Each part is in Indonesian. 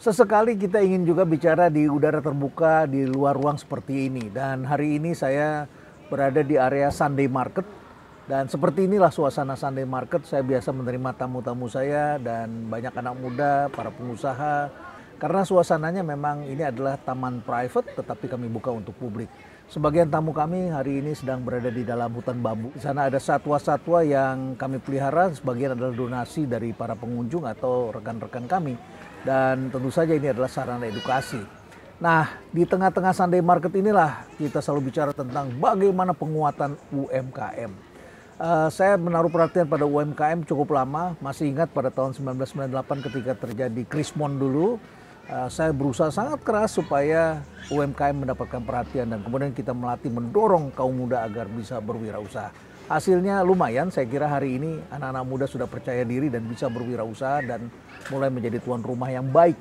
Sesekali kita ingin juga bicara di udara terbuka di luar ruang seperti ini. Dan hari ini saya berada di area Sunday Market. Dan seperti inilah suasana Sunday Market. Saya biasa menerima tamu-tamu saya dan banyak anak muda, para pengusaha. Karena suasananya memang ini adalah taman private tetapi kami buka untuk publik. Sebagian tamu kami hari ini sedang berada di dalam hutan bambu. Di sana ada satwa-satwa yang kami pelihara, sebagian adalah donasi dari para pengunjung atau rekan-rekan kami. Dan tentu saja ini adalah sarana edukasi. Nah, di tengah-tengah Sunday Market inilah kita selalu bicara tentang bagaimana penguatan UMKM. Saya menaruh perhatian pada UMKM cukup lama, masih ingat pada tahun 1998 ketika terjadi krismon dulu. Saya berusaha sangat keras supaya UMKM mendapatkan perhatian dan kemudian kita melatih mendorong kaum muda agar bisa berwirausaha. Hasilnya lumayan, saya kira hari ini anak-anak muda sudah percaya diri dan bisa berwirausaha dan mulai menjadi tuan rumah yang baik,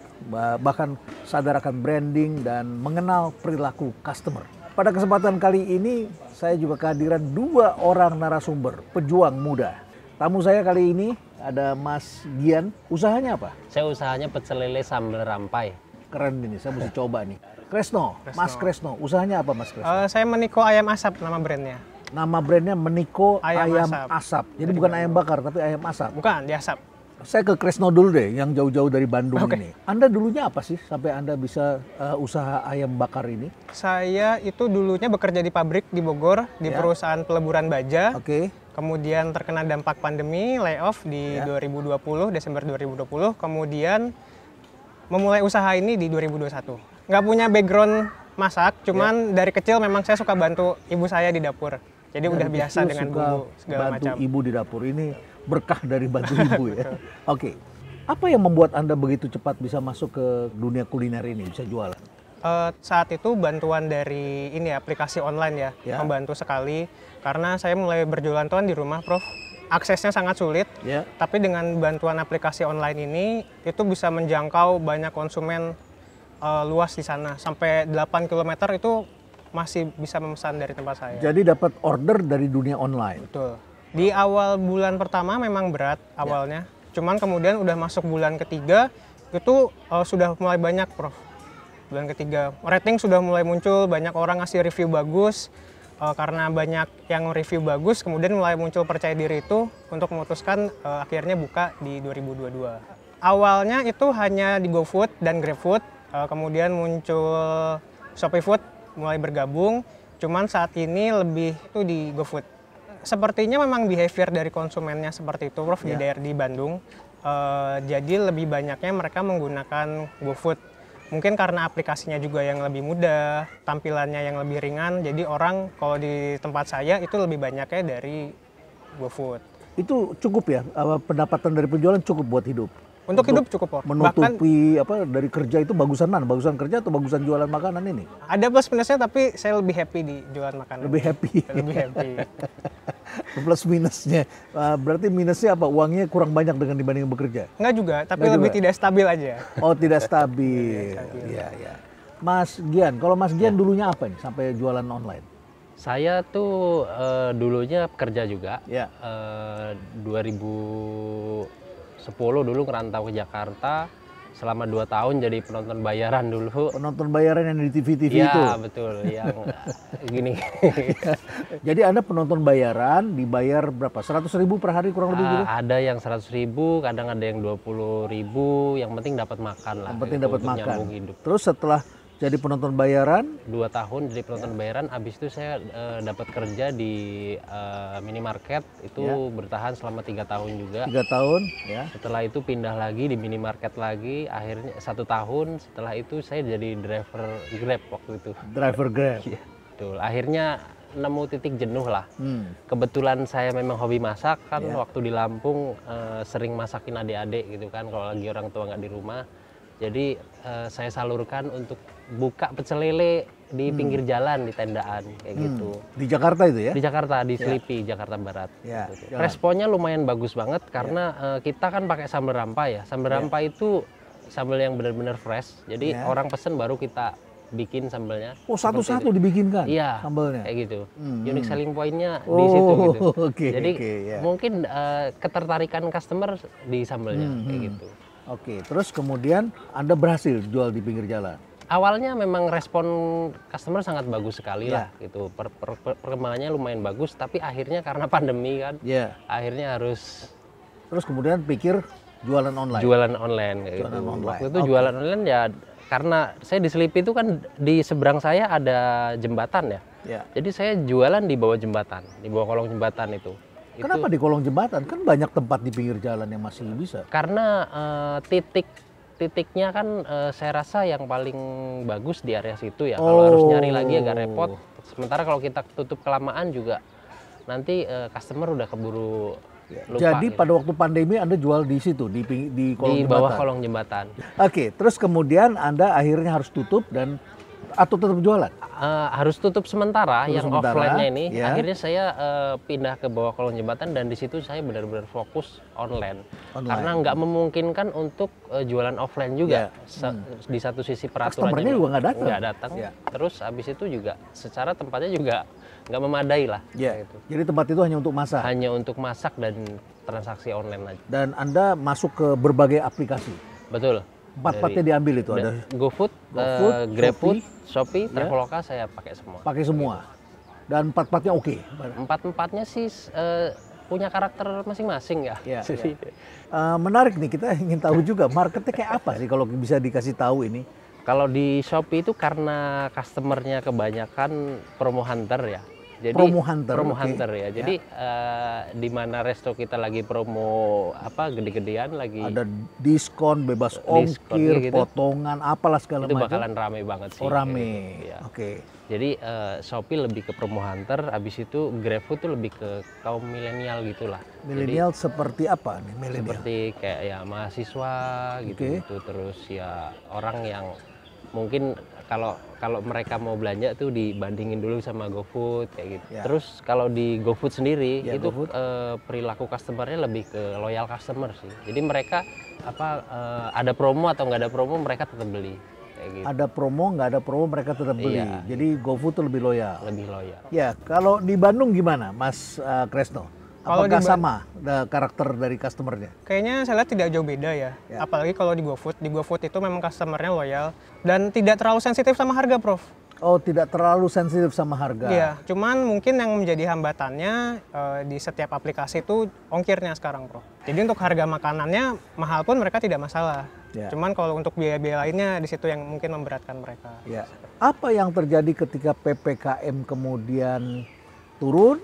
bahkan sadar akan branding dan mengenal perilaku customer. Pada kesempatan kali ini saya juga kehadiran dua orang narasumber, pejuang muda. Tamu saya kali ini ada Mas Gian. Usahanya apa? Saya usahanya pecel lele sambal rampai. Keren ini, saya mesti coba nih. Kresno, Mas Kresno. Usahanya apa Mas Kresno? Saya Meniko Ayam Asap nama brandnya. Nama brandnya Meniko Ayam Asap. Jadi bukan ayam bakar tapi ayam asap. Bukan, diasap. Saya ke Kresno dulu deh, yang jauh-jauh dari Bandung ini. Anda dulunya apa sih sampai Anda bisa usaha ayam bakar ini? Saya itu dulunya bekerja di pabrik di Bogor, di perusahaan peleburan baja. Kemudian terkena dampak pandemi, layoff di 2020, Desember 2020. Kemudian memulai usaha ini di 2021. Nggak punya background masak, cuman dari kecil memang saya suka bantu ibu saya di dapur. Jadi udah biasa dengan bumbu segala macam. Bantu ibu di dapur ini berkah dari bantu ibu ya. Oke. Apa yang membuat Anda begitu cepat bisa masuk ke dunia kuliner ini, bisa jualan? Saat itu bantuan dari ini aplikasi online ya, membantu sekali. Karena saya mulai berjualan tuh di rumah, Prof. Aksesnya sangat sulit, tapi dengan bantuan aplikasi online ini, itu bisa menjangkau banyak konsumen luas di sana. Sampai 8 km itu masih bisa memesan dari tempat saya. Jadi dapat order dari dunia online? Betul. Di awal bulan pertama memang berat awalnya. Cuman kemudian udah masuk bulan ketiga, itu sudah mulai banyak, Prof. Bulan ketiga, rating sudah mulai muncul, banyak orang ngasih review bagus. Karena banyak yang review bagus, kemudian mulai muncul percaya diri itu untuk memutuskan akhirnya buka di 2022. Awalnya itu hanya di GoFood dan GrabFood, kemudian muncul ShopeeFood mulai bergabung, cuman saat ini lebih itu di GoFood. Sepertinya memang behavior dari konsumennya seperti itu, Prof, di daerah di Bandung. Jadi lebih banyaknya mereka menggunakan GoFood. Mungkin karena aplikasinya juga yang lebih mudah, tampilannya yang lebih ringan, jadi orang kalau di tempat saya itu lebih banyaknya dari GoFood. Itu cukup ya, pendapatan dari penjualan cukup buat hidup? Untuk hidup cukup, Prof. Menutupi dari kerja itu bagusan mana? Bagusan kerja atau bagusan jualan makanan ini? Ada plus minusnya, tapi saya lebih happy di jualan makanan. Lebih happy? Lebih happy. Plus minusnya, berarti minusnya apa? Uangnya kurang banyak dengan dibanding bekerja? Enggak juga, tapi lebih tidak stabil aja. Oh, tidak stabil. Iya, iya. Mas Gian, kalau Mas Gian dulunya apa nih sampai jualan online? Saya tuh dulunya kerja juga. 2010 dulu ngerantau ke Jakarta. Selama 2 tahun jadi penonton bayaran dulu. Penonton bayaran yang di TV-TV itu? Iya, betul. Yang gini. Jadi Anda penonton bayaran, dibayar berapa? 100.000 per hari kurang lebih gitu? Ada yang 100.000, kadang ada yang 20.000. Yang penting dapat makan lah. Yang penting dapat makan. Hidup. Terus setelah jadi penonton bayaran? 2 tahun jadi penonton bayaran, habis itu saya dapat kerja di minimarket, itu bertahan selama 3 tahun juga. 3 tahun, ya. Setelah itu pindah lagi di minimarket lagi, akhirnya 1 tahun, setelah itu saya jadi driver Grab waktu itu. Driver Grab? Iya, betul. Akhirnya nemu titik jenuh lah. Kebetulan saya memang hobi masak kan, waktu di Lampung sering masakin adik-adik gitu kan, kalau lagi orang tua nggak di rumah. Jadi saya salurkan untuk buka pecel lele di pinggir jalan, di tendaan kayak gitu. Di Jakarta itu ya? Di Jakarta, di Selipi, Jakarta Barat. Gitu. Responnya lumayan bagus banget karena kita kan pakai sambal rampai ya. Sambal rampai itu sambal yang benar-benar fresh. Jadi orang pesen baru kita bikin sambalnya. Oh, satu-satu dibikinkan? Iya, sambalnya? Kayak gitu. Unique selling point-nya di situ gitu. Jadi ya. mungkin ketertarikan customer di sambalnya kayak gitu. Oke, terus kemudian Anda berhasil jual di pinggir jalan. Awalnya memang respon customer sangat bagus sekali Ya. lah gitu. Perkembangannya lumayan bagus, tapi akhirnya karena pandemi kan, Ya. akhirnya harus Terus kemudian pikir jualan online. jualan online kayak Jualan gitu. online. Waktu itu Oke. jualan online ya karena saya di Selipi itu kan di seberang saya ada jembatan ya. Ya. Jadi saya jualan di bawah jembatan, di bawah kolong jembatan itu. Kenapa di kolong jembatan? Kan banyak tempat di pinggir jalan yang masih bisa. Karena titiknya kan saya rasa yang paling bagus di area situ ya. Kalau harus nyari lagi agak repot. Sementara kalau kita tutup kelamaan juga nanti customer udah keburu lupa. Jadi gitu. pada waktu pandemi Anda jual di situ, di kolong Di jembatan. bawah kolong jembatan. Oke, terus kemudian Anda akhirnya harus tutup atau tetap jualan? Harus tutup sementara Tutup yang sementara, offline-nya ini. ya. Akhirnya saya pindah ke bawah kolong jembatan dan di situ saya benar-benar fokus online. Karena nggak memungkinkan untuk jualan offline juga. Di satu sisi peraturannya Customer-nya juga nggak datang. nggak datang. Ya. Terus habis itu juga secara tempatnya juga nggak memadai lah. Ya. Gitu. Jadi tempat itu hanya untuk masak. Hanya untuk masak dan transaksi online aja. Dan Anda masuk ke berbagai aplikasi. Betul. Empat-empatnya diambil itu ada GoFood, GoFood, GrabFood, Shopee, Traveloka saya pakai semua. pakai semua. Dan empat-empatnya oke. Empat-empatnya sih punya karakter masing-masing ya. Ya, Jadi, menarik nih, kita ingin tahu juga marketnya kayak apa sih kalau bisa dikasih tahu ini. kalau di Shopee itu karena customernya kebanyakan promo hunter ya. Jadi Promo hunter, promo oke. hunter ya. Jadi di mana resto kita lagi promo apa gede-gedean lagi Ada diskon, bebas Diskon, ongkir, iya gitu. potongan, apalah segala itu macam. bakalan rame banget sih. Oh, kayak rame. gitu, ya. Oke. Jadi Shopee lebih ke promo hunter, habis itu GrabFood tuh lebih ke kaum milenial gitulah. Milenial seperti apa nih milenial? Seperti kayak ya mahasiswa gitu, terus ya orang yang mungkin kalau mereka mau belanja tuh dibandingin dulu sama GoFood kayak gitu. Ya. Terus kalau di GoFood sendiri Ya, itu GoFood. perilaku customernya lebih ke loyal customer sih. Jadi mereka ada promo atau nggak ada promo mereka tetap beli kayak gitu. Ada promo, nggak ada promo mereka tetap beli. Iya. Jadi GoFood tuh lebih loyal. Lebih loyal. Ya, kalau di Bandung gimana, Mas Kresno? Kalau Apakah di sama karakter dari customernya? Kayaknya saya lihat tidak jauh beda ya. Apalagi kalau di GoFood. Di GoFood itu memang customernya loyal dan tidak terlalu sensitif sama harga, Prof. Oh, tidak terlalu sensitif sama harga. Iya, cuman mungkin yang menjadi hambatannya di setiap aplikasi itu ongkirnya sekarang, Prof. Jadi untuk harga makanannya mahal pun mereka tidak masalah. Ya. Cuman kalau untuk biaya-biaya lainnya di situ yang mungkin memberatkan mereka. Ya. Apa yang terjadi ketika PPKM kemudian turun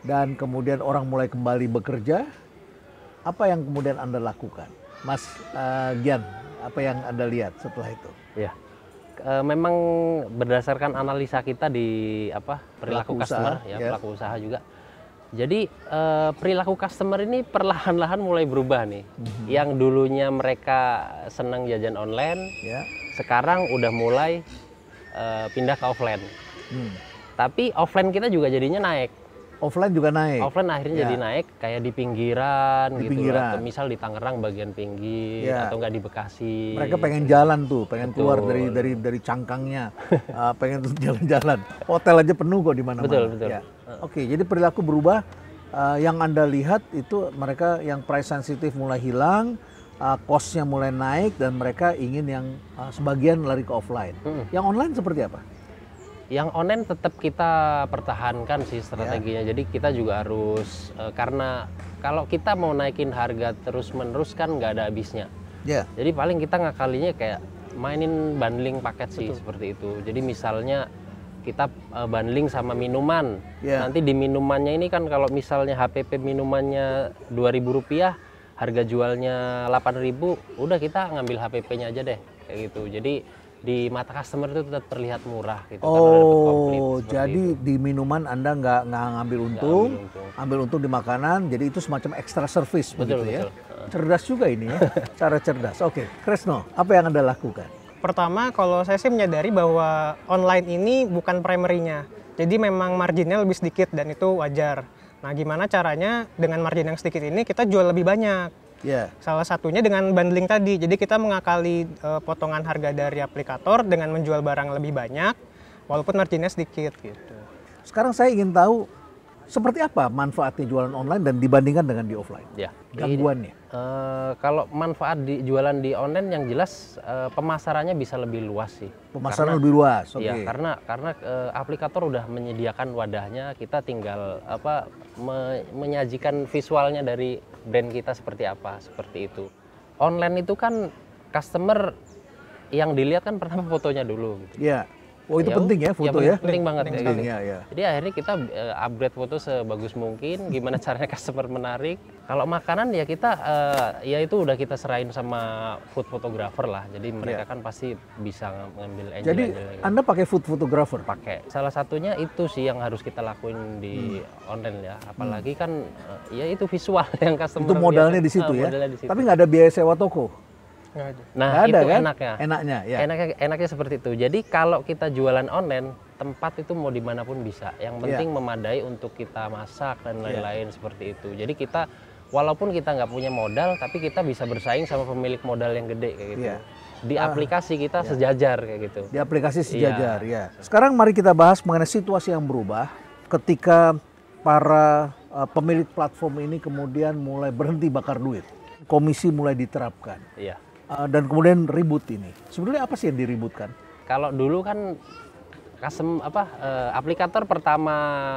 dan kemudian orang mulai kembali bekerja? Apa yang kemudian Anda lakukan? Mas Gian, apa yang Anda lihat setelah itu? Ya. Memang berdasarkan analisa kita di perilaku Pelaku customer usaha, ya, ya. pelaku usaha juga. Jadi perilaku customer ini perlahan-lahan mulai berubah nih. Yang dulunya mereka senang jajan online, Ya. sekarang udah mulai pindah ke offline. Hmm. Tapi offline kita juga jadinya naik. Offline juga naik. Offline akhirnya Ya. jadi naik kayak di pinggiran Di gitu pinggiran. atau misal di Tangerang bagian pinggir Ya. atau enggak di Bekasi. Mereka pengen jalan tuh, pengen keluar Betul. dari cangkangnya, pengen tuh jalan-jalan. Hotel aja penuh kok di mana-mana. Betul, betul. Ya. Oke, jadi perilaku berubah. Yang Anda lihat itu mereka yang price sensitif mulai hilang, cost-nya mulai naik dan mereka ingin yang sebagian lari ke offline. Yang online seperti apa? Yang online tetap kita pertahankan sih strateginya. Jadi kita juga harus karena kalau kita mau naikin harga terus-menerus kan nggak ada habisnya. Ya. Jadi paling kita ngakalinya kayak mainin bundling paket sih seperti itu. Jadi misalnya kita bundling sama minuman. Ya. Nanti di minumannya ini kan kalau misalnya HPP minumannya Rp2.000, harga jualnya Rp8.000, udah kita ngambil HPP-nya aja deh kayak gitu. Jadi di mata customer itu tetap terlihat murah gitu. karena dapat komplit Oh, seperti jadi itu. di minuman Anda nggak ngambil untung, ambil untung. ambil untung di makanan, jadi itu semacam extra service Betul, begitu ya. betul. Cerdas juga ini ya, cara cerdas. Oke, Kresno, apa yang Anda lakukan? Pertama, kalau saya sih menyadari bahwa online ini bukan primary-nya. Jadi memang marginnya lebih sedikit dan itu wajar. Nah, gimana caranya dengan margin yang sedikit ini kita jual lebih banyak? Ya, Salah satunya dengan bundling tadi. Jadi kita mengakali potongan harga dari aplikator dengan menjual barang lebih banyak walaupun marginnya sedikit gitu. sekarang saya ingin tahu Seperti apa manfaatnya jualan online dan dibandingkan dengan di offline? Ya. Gangguannya? Kalau manfaat di jualan di online yang jelas pemasarannya bisa lebih luas sih. Pemasaran lebih luas. Oke. Iya, karena aplikator udah menyediakan wadahnya, kita tinggal menyajikan visualnya dari brand kita seperti apa, seperti itu. Online itu kan customer yang dilihat kan pertama fotonya dulu gitu. Iya. Oh itu penting ya foto ya? Penting banget kayak gitu. Ya. Jadi akhirnya kita upgrade foto sebagus mungkin, gimana caranya customer menarik. Kalau makanan ya kita ya itu udah kita serahin sama food photographer lah. Jadi mereka kan pasti bisa ngambil angle. Jadi Anda pakai food photographer? Pakai. Salah satunya itu sih yang harus kita lakuin di online ya. Apalagi kan ya itu visual yang customer. Itu modalnya di situ ya. Tapi nggak ada biaya sewa toko? Nah, ada, itu kan? enaknya. Ya. Enaknya seperti itu. Jadi kalau kita jualan online, tempat itu mau dimanapun bisa. Yang penting memadai untuk kita masak dan lain-lain seperti itu. Jadi kita walaupun kita nggak punya modal, tapi kita bisa bersaing sama pemilik modal yang gede kayak gitu. Di aplikasi kita sejajar kayak gitu. Di aplikasi sejajar, ya. Sekarang mari kita bahas mengenai situasi yang berubah ketika para pemilik platform ini kemudian mulai berhenti bakar duit. Komisi mulai diterapkan. Iya. Dan kemudian ribut ini. Sebenarnya apa sih yang diributkan? Kalau dulu kan aplikator pertama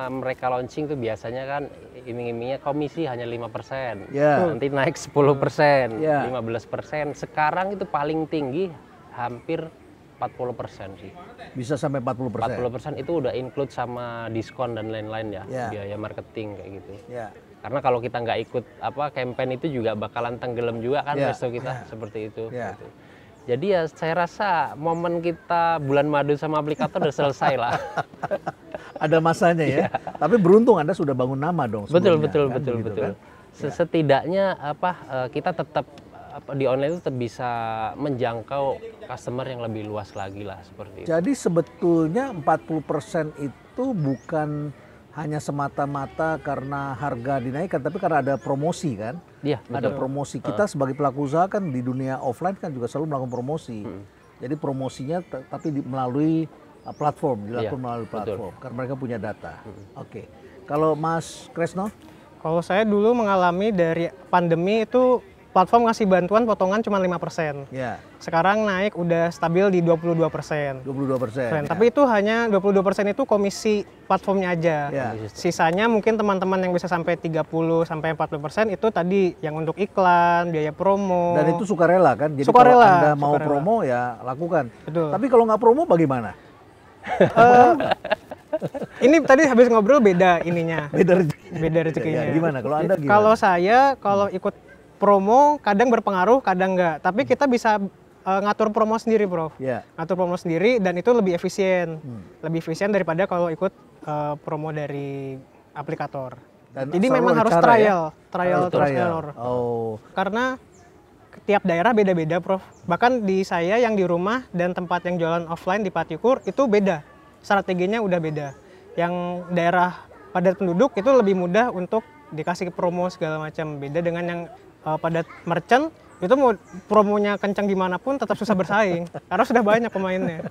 mereka launching tuh biasanya kan iming-imingnya komisi hanya 5%. Nanti naik 10%, 15%. Sekarang itu paling tinggi hampir 40% sih. Bisa sampai 40%. 40% itu udah include sama diskon dan lain-lain ya, biaya marketing kayak gitu. Karena kalau kita nggak ikut campaign itu juga bakalan tenggelam juga kan resto kita seperti itu. Gitu. Jadi ya saya rasa momen kita bulan madu sama aplikator udah selesai lah. Ada masanya ya. Tapi beruntung Anda sudah bangun nama dong. Betul. Kan? Setidaknya kita tetap di online itu tetap bisa menjangkau customer yang lebih luas lagi lah seperti itu. Jadi sebetulnya 40% itu bukan hanya semata-mata karena harga dinaikkan, tapi karena ada promosi kan? Iya, betul. Ada promosi. Kita sebagai pelaku usaha kan di dunia offline kan juga selalu melakukan promosi. Jadi promosinya tapi melalui platform, dilakukan melalui platform. Karena mereka punya data. Oke. Kalau Mas Kresno? Kalau saya dulu mengalami dari pandemi itu platform ngasih bantuan potongan cuma 5%. Sekarang naik udah stabil di 22%. 22%. Tapi itu hanya 22% itu komisi platformnya aja. Sisanya mungkin teman-teman yang bisa sampai 30 sampai 40% itu tadi yang untuk iklan, biaya promo. Dan itu sukarela kan? Jadi sukarela, kalau Anda mau promo ya lakukan. Betul. Tapi kalau nggak promo bagaimana? Ini tadi habis ngobrol beda ininya. Beda rezekinya. Gimana? Kalau Anda gimana? Kalau saya ikut promo kadang berpengaruh, kadang enggak. Tapi kita bisa ngatur promo sendiri, Prof. Ngatur promo sendiri dan itu lebih efisien. Lebih efisien daripada kalau ikut promo dari aplikator. Dan jadi memang harus trial terus error. Karena tiap daerah beda-beda, Prof. Bahkan di saya yang di rumah dan tempat yang jualan offline di Patiukur itu beda. Strateginya udah beda. Yang daerah padat penduduk itu lebih mudah untuk dikasih promo segala macam. Beda dengan yang padat merchant itu mau promonya kencang gimana pun tetap susah bersaing karena sudah banyak pemainnya.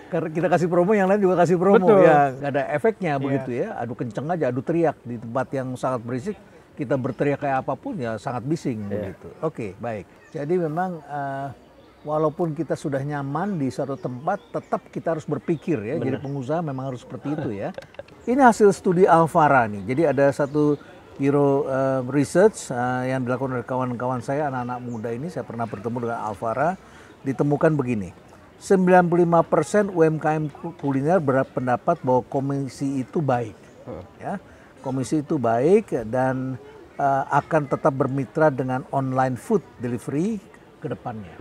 Karena kita kasih promo, yang lain juga kasih promo. Betul. Ya nggak ada efeknya begitu ya. Adu kencang aja, adu teriak di tempat yang sangat berisik. Kita berteriak kayak apapun ya sangat bising begitu. Oke, baik. Jadi memang walaupun kita sudah nyaman di suatu tempat, tetap kita harus berpikir ya. Jadi pengusaha memang harus seperti itu ya. Ini hasil studi Alfara nih. Jadi ada satu Bureau Research yang dilakukan oleh kawan-kawan saya, anak-anak muda ini. Saya pernah bertemu dengan Alfara. Ditemukan begini, 95% UMKM kuliner berpendapat bahwa komisi itu baik. Ya, komisi itu baik dan akan tetap bermitra dengan online food delivery ke depannya.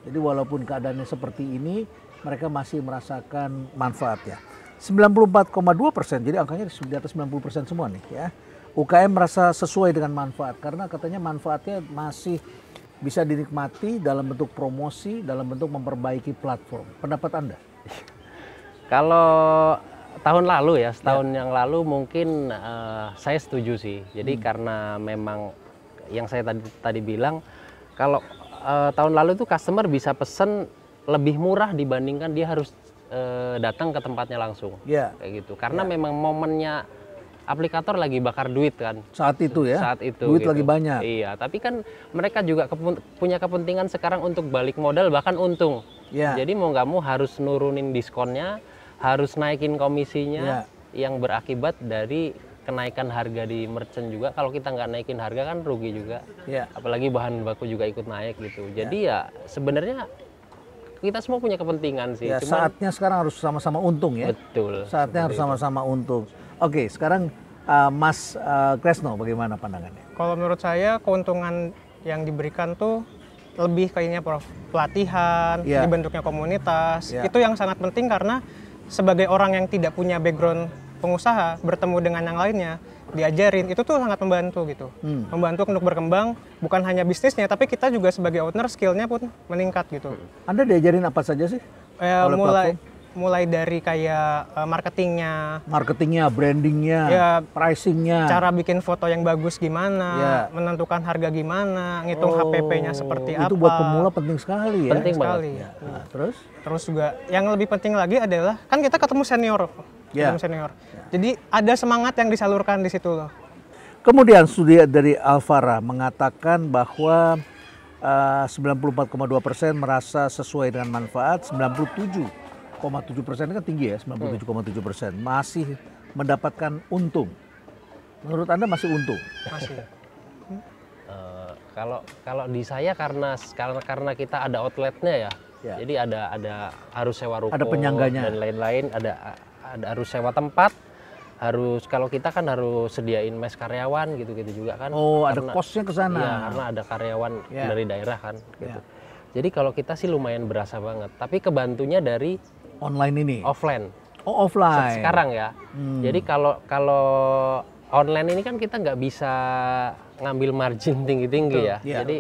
Jadi walaupun keadaannya seperti ini, mereka masih merasakan manfaatnya. 94,2%, jadi angkanya di atas 90% semua nih ya. UKM merasa sesuai dengan manfaat karena katanya manfaatnya masih bisa dinikmati dalam bentuk promosi, dalam bentuk memperbaiki platform. Pendapat Anda? Kalau tahun lalu ya, setahun yang lalu mungkin saya setuju sih. Jadi karena memang yang saya tadi bilang, kalau tahun lalu itu customer bisa pesen lebih murah dibandingkan dia harus datang ke tempatnya langsung. Kayak gitu. Karena memang momennya aplikator lagi bakar duit kan. Saat itu ya. Saat itu. Duit gitu. lagi banyak. Iya, tapi kan mereka juga punya kepentingan sekarang untuk balik modal bahkan untung. Ya. Jadi mau nggak mau harus nurunin diskonnya, harus naikin komisinya, yang berakibat dari kenaikan harga di merchant juga. Kalau kita nggak naikin harga kan rugi juga. Ya. Apalagi bahan baku juga ikut naik gitu. Jadi ya sebenarnya kita semua punya kepentingan sih. Ya, Cuman, saatnya sekarang harus sama-sama untung ya. betul. Saatnya harus sama-sama untung. Oke, sekarang Mas Kresno bagaimana pandangannya? Kalau menurut saya keuntungan yang diberikan tuh lebih kayaknya Prof. Pelatihan, Ya. dibentuknya komunitas. Ya. Itu yang sangat penting karena sebagai orang yang tidak punya background pengusaha bertemu dengan yang lainnya, diajarin itu tuh sangat membantu gitu. Membantu untuk berkembang bukan hanya bisnisnya tapi kita juga sebagai owner skillnya pun meningkat gitu. Anda diajarin apa saja sih? Oleh Mulai dari kayak marketingnya, brandingnya, Ya, pricingnya, cara bikin foto yang bagus gimana, Ya. menentukan harga gimana, ngitung HPP-nya seperti apa. Itu buat pemula penting sekali ya. Penting sekali. banget. Nah, terus? Terus juga yang lebih penting lagi adalah kan kita ketemu senior. Ya. Ketemu senior. Jadi ada semangat yang disalurkan di situ loh. Kemudian studi dari Alvara mengatakan bahwa 94,2% merasa sesuai dengan manfaat, 97,7% kan tinggi ya, 97,7% masih mendapatkan untung. Menurut Anda masih untung? Masih. Kalau di saya karena kita ada outletnya ya, Ya. jadi ada harus sewa ruko Ada penyangganya. dan lain-lain, ada harus sewa tempat, kalau kita kan harus sediain mes karyawan gitu juga kan. Oh, ada kosnya ke sana. Iya, karena ada karyawan Ya. dari daerah kan gitu. Ya. Jadi kalau kita sih lumayan berasa banget, tapi kebantunya dari Online ini? offline. Oh, offline. Sekarang ya. Jadi kalau online ini kan kita nggak bisa ngambil margin tinggi-tinggi ya. Iya. Jadi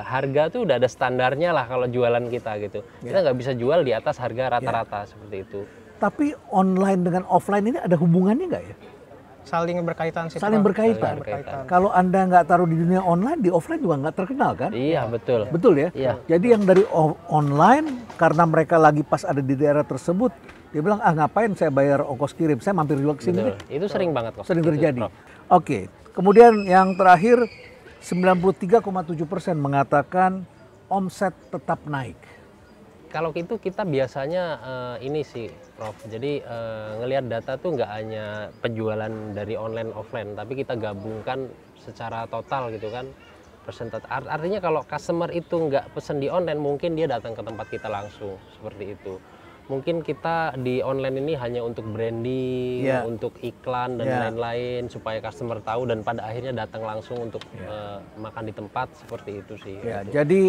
harga tuh udah ada standarnya lah kalau jualan kita gitu. Kita nggak bisa jual di atas harga rata-rata seperti itu. Tapi online dengan offline ini ada hubungannya nggak ya? Saling berkaitan sih. Saling Prof. berkaitan. Saling berkaitan. Kalau Anda nggak taruh di dunia online, di offline juga nggak terkenal kan? Iya betul. Betul ya? Iya. Jadi yang dari online, karena mereka lagi pas ada di daerah tersebut, dia bilang, ngapain saya bayar ongkos kirim, saya mampir juga ke sini Betul. deh. Itu sering banget kok. Sering Itu, terjadi. Prof. Oke, kemudian yang terakhir, 93,7% mengatakan omset tetap naik. Kalau itu kita biasanya ini sih, Prof. Jadi ngelihat data tuh nggak hanya penjualan dari online offline, tapi kita gabungkan secara total gitu kan. Artinya kalau customer itu nggak pesen di online, mungkin dia datang ke tempat kita langsung seperti itu. Mungkin kita di online ini hanya untuk branding, Ya. untuk iklan dan Ya. lain-lain supaya customer tahu dan pada akhirnya datang langsung untuk makan di tempat seperti itu sih. Ya, gitu. jadi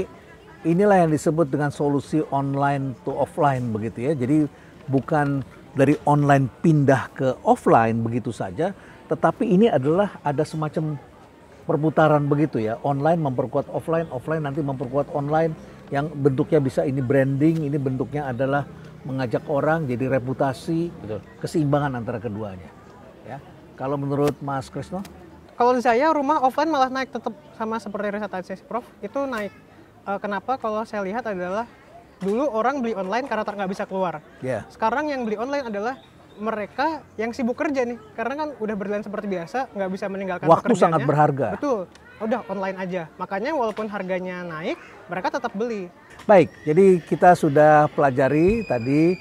inilah yang disebut dengan solusi online to offline begitu ya. Jadi bukan dari online pindah ke offline begitu saja, tetapi ini adalah ada semacam perputaran begitu ya. Online memperkuat offline, offline nanti memperkuat online, yang bentuknya bisa ini branding, ini bentuknya adalah mengajak orang jadi reputasi, Betul. keseimbangan antara keduanya. Ya. Kalau menurut Mas Kresno? Kalau di saya rumah offline malah naik tetap sama seperti riset tadi Prof. Itu naik. Kenapa? Kalau saya lihat adalah dulu orang beli online karena nggak bisa keluar. Ya. Sekarang yang beli online adalah mereka yang sibuk kerja nih, karena kan udah berjalan seperti biasa, nggak bisa meninggalkan Waktu pekerjaannya. sangat berharga. Betul, udah online aja. Makanya walaupun harganya naik, mereka tetap beli. Baik, jadi kita sudah pelajari tadi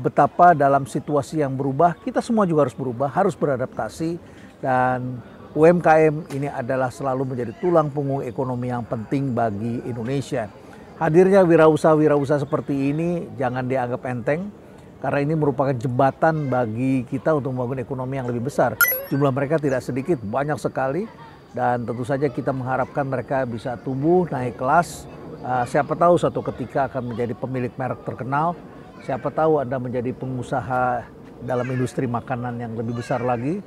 betapa dalam situasi yang berubah, kita semua juga harus berubah, harus beradaptasi, dan UMKM ini adalah selalu menjadi tulang punggung ekonomi yang penting bagi Indonesia. Hadirnya wirausaha-wirausaha seperti ini jangan dianggap enteng, karena ini merupakan jembatan bagi kita untuk membangun ekonomi yang lebih besar. Jumlah mereka tidak sedikit, banyak sekali, dan tentu saja kita mengharapkan mereka bisa tumbuh, naik kelas. Siapa tahu suatu ketika akan menjadi pemilik merek terkenal, siapa tahu Anda menjadi pengusaha dalam industri makanan yang lebih besar lagi.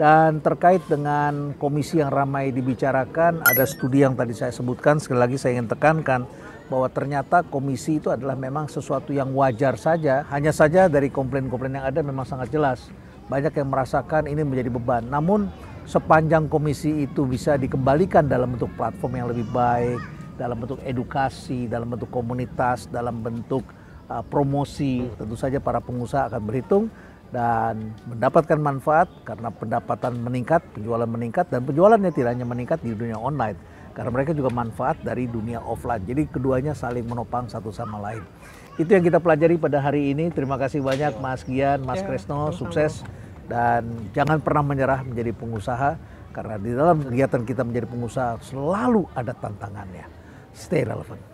Dan terkait dengan komisi yang ramai dibicarakan, ada studi yang tadi saya sebutkan, sekali lagi saya ingin tekankan bahwa ternyata komisi itu adalah memang sesuatu yang wajar saja, hanya saja dari komplain-komplain yang ada memang sangat jelas. Banyak yang merasakan ini menjadi beban, namun sepanjang komisi itu bisa dikembalikan dalam bentuk platform yang lebih baik, dalam bentuk edukasi, dalam bentuk komunitas, dalam bentuk promosi, tentu saja para pengusaha akan berhitung. dan mendapatkan manfaat karena pendapatan meningkat, penjualan meningkat, dan penjualannya tidak hanya meningkat di dunia online karena mereka juga manfaat dari dunia offline. Jadi keduanya saling menopang satu sama lain. Itu yang kita pelajari pada hari ini. Terima kasih banyak Mas Gian, Mas Kresno, sukses dan jangan pernah menyerah menjadi pengusaha karena di dalam kegiatan kita menjadi pengusaha selalu ada tantangannya. Stay relevant.